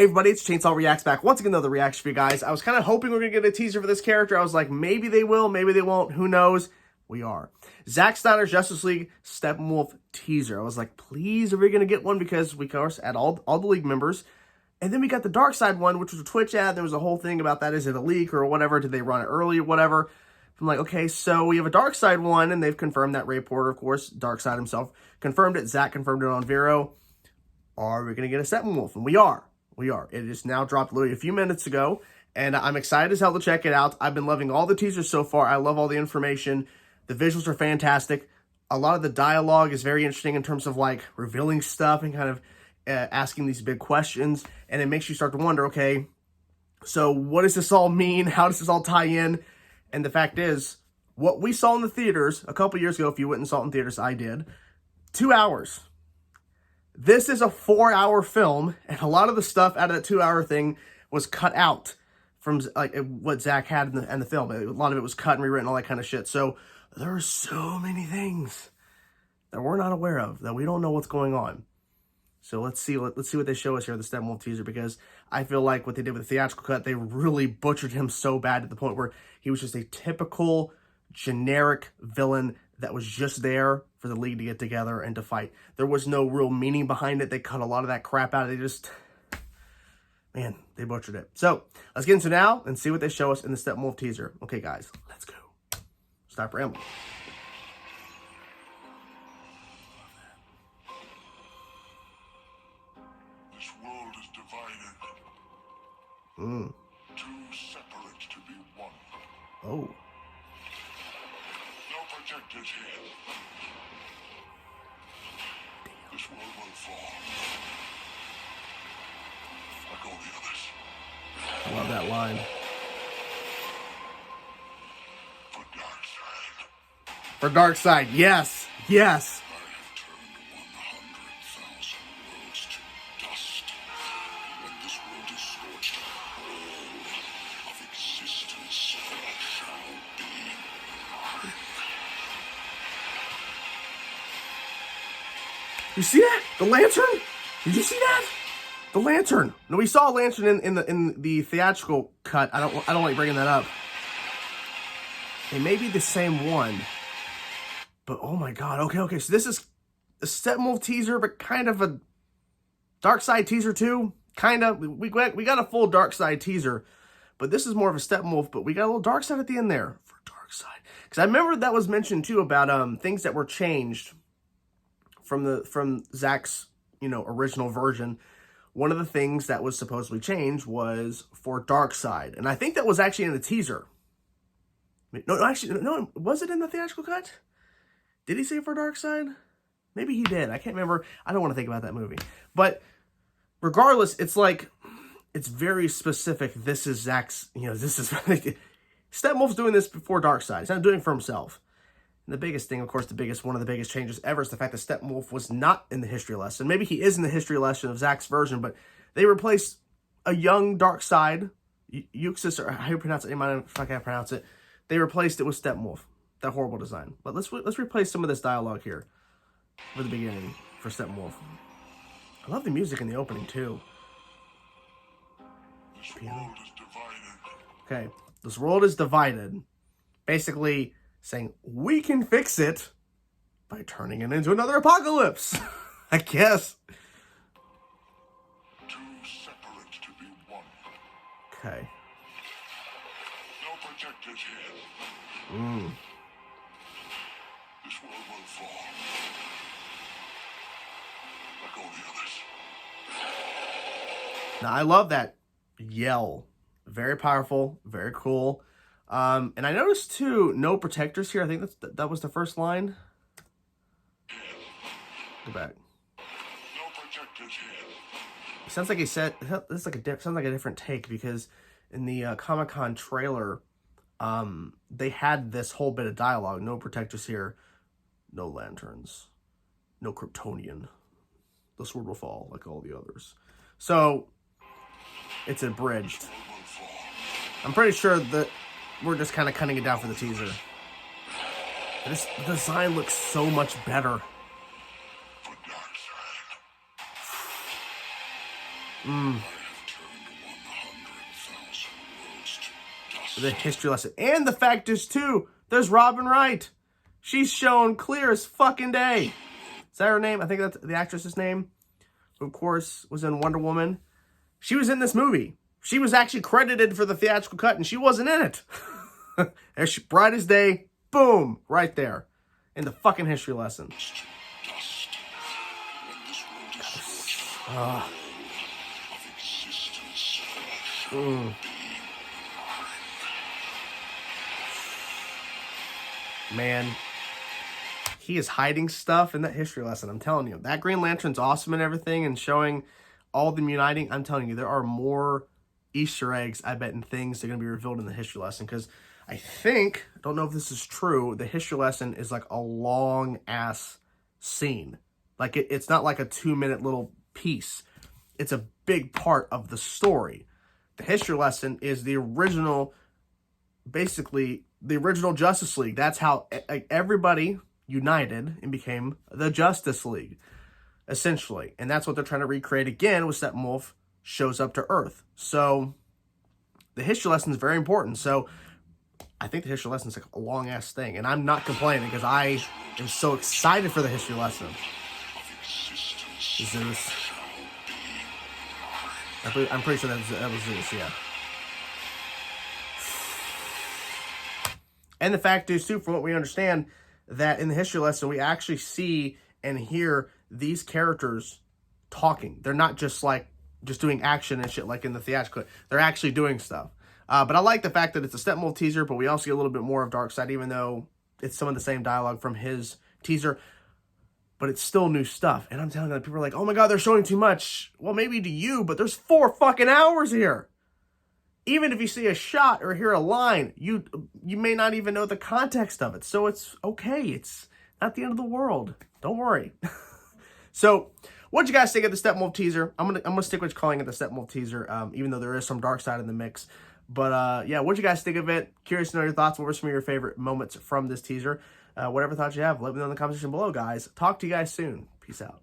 Hey everybody, it's Chainsaw Reacts back once again, another reaction for you guys. I was kind of hoping we were going to get a teaser for this character. I was like, maybe they will, maybe they won't, who knows? We are. Zack Snyder's Justice League Steppenwolf teaser. I was like, please, are we going to get one? Because we, of course, add all the League members. And then we got the Darkseid one, which was a Twitch ad. There was a whole thing about that. Is it a leak or whatever? Did they run it early or whatever? I'm like, okay, so we have a Darkseid one, and they've confirmed that. Ray Porter, of course, Darkseid himself, confirmed it. Zack confirmed it on Vero. Are we going to get a Steppenwolf? And we are. We are. It just now dropped literally a few minutes ago, and I'm excited as hell to check it out. I've been loving all the teasers so far. I love all the information. The visuals are fantastic. A lot of the dialogue is very interesting in terms of like revealing stuff and kind of asking these big questions, and it makes you start to wonder, okay, so what does this all mean? How does this all tie in? And the fact is, what we saw in the theaters a couple years ago, if you went and saw it in theaters, I did, 2 hours. This is a 4-hour film, and a lot of the stuff out of that 2-hour thing was cut out from like what Zack had in the film. A lot of it was cut and rewritten, all that kind of shit. So there are so many things that we're not aware of, that we don't know what's going on. So let's see what they show us here, the Steppenwolf teaser, because I feel like what they did with the theatrical cut, they really butchered him so bad to the point where he was just a typical generic villain that was just there for the League to get together and to fight. There was no real meaning behind it. They cut a lot of that crap out. They just, man, they butchered it. So let's get into it now and see what they show us in the Steppenwolf teaser. Okay, guys, let's go. Stop rambling. This world is divided. Two separate to be one. Oh. No projectors here. This world will fall. Like all the others. I love that line. For Darkseid, For Darkseid, yes, yes. I have turned 100,000 worlds to dust. When this world is scorched, all of existence shall be mine. You see that? The lantern? Did you see that? The lantern. No, we saw a lantern in the theatrical cut. I don't like bringing that up. It may be the same one, but oh my god. Okay. So this is a Steppenwolf teaser, but kind of a Darkseid teaser too. Kind of. We got a full Darkseid teaser, but this is more of a Steppenwolf. But we got a little Darkseid at the end there for Darkseid, because I remember that was mentioned too about things that were changed from Zack's original version. One of the things that was supposedly changed was for Darkseid, and I think that was actually in the teaser. No, actually, no, was it in the theatrical cut? Did he say for Darkseid? Maybe he did. I can't remember. I don't want to think about that movie. But regardless, it's like, it's very specific. This is Zack's, this is, Steppenwolf's doing this before Darkseid. He's not doing it for himself. And the biggest thing, of course, one of the biggest changes ever is the fact that Steppenwolf was not in the history lesson. Maybe he is in the history lesson of Zack's version, but they replaced a young Darkseid, Uxas, or how you pronounce it, if I can't pronounce it. They replaced it with Steppenwolf. That horrible design. But let's replace some of this dialogue here for the beginning for Steppenwolf. I love the music in the opening too. This world is divided. Okay, this world is divided. Basically saying we can fix it by turning it into another apocalypse. I guess. Two separate to be one. Okay. No projectors here. This world will fall. Like all the others. Now I love that yell. Very powerful, very cool. And I noticed too, no protectors here. I think that was the first line. Go back. No projectors here. It sounds like he said, this sounds like a different take, because in the Comic-Con trailer, they had this whole bit of dialogue. No protectors here, no lanterns, no Kryptonian. The sword will fall like all the others. So it's abridged. I'm pretty sure that we're just kind of cutting it down for the teaser. This design looks so much better. For Darkseid, the history lesson. And the fact is, too, there's Robin Wright. She's shown clear as fucking day. Is that her name? I think that's the actress's name. Who, of course, was in Wonder Woman. She was in this movie. She was actually credited for the theatrical cut, and she wasn't in it. There's bright as day. Boom. Right there. In the fucking history lesson. Dust. When this world is scorched of existence shall Man, he is hiding stuff in that history lesson. I'm telling you, that Green Lantern's awesome and everything, and showing all them uniting. I'm telling you, there are more Easter eggs, I bet, and things that are going to be revealed in the history lesson. Because I think, I don't know if this is true, the history lesson is like a long ass scene. Like it's not like a 2-minute little piece. It's a big part of the story. The history lesson is the original, basically the original Justice League. That's how everybody united and became the Justice League, essentially. And that's what they're trying to recreate again with Steppenwolf shows up to Earth. So the history lesson is very important. So I think the history lesson is like a long ass thing, and I'm not complaining because I am so excited for the history lesson. Zeus. I'm pretty sure that was Zeus, yeah. And the fact is, too, from what we understand, that in the history lesson, we actually see and hear these characters talking. They're not just doing action and shit like in the theatrical. They're actually doing stuff. But I like the fact that it's a Steppenwolf teaser, but we also get a little bit more of Darkseid, even though it's some of the same dialogue from his teaser. But it's still new stuff. And I'm telling you, people are like, oh my God, they're showing too much. Well, maybe to you, but there's 4 fucking hours here. Even if you see a shot or hear a line, you may not even know the context of it. So it's okay. It's not the end of the world. Don't worry. So, what'd you guys think of the Steppenwolf teaser? I'm gonna stick with calling it the Steppenwolf teaser, even though there is some Darkseid in the mix. But yeah, what'd you guys think of it? Curious to know your thoughts. What were some of your favorite moments from this teaser? Whatever thoughts you have, let me know in the comment section below, guys. Talk to you guys soon. Peace out.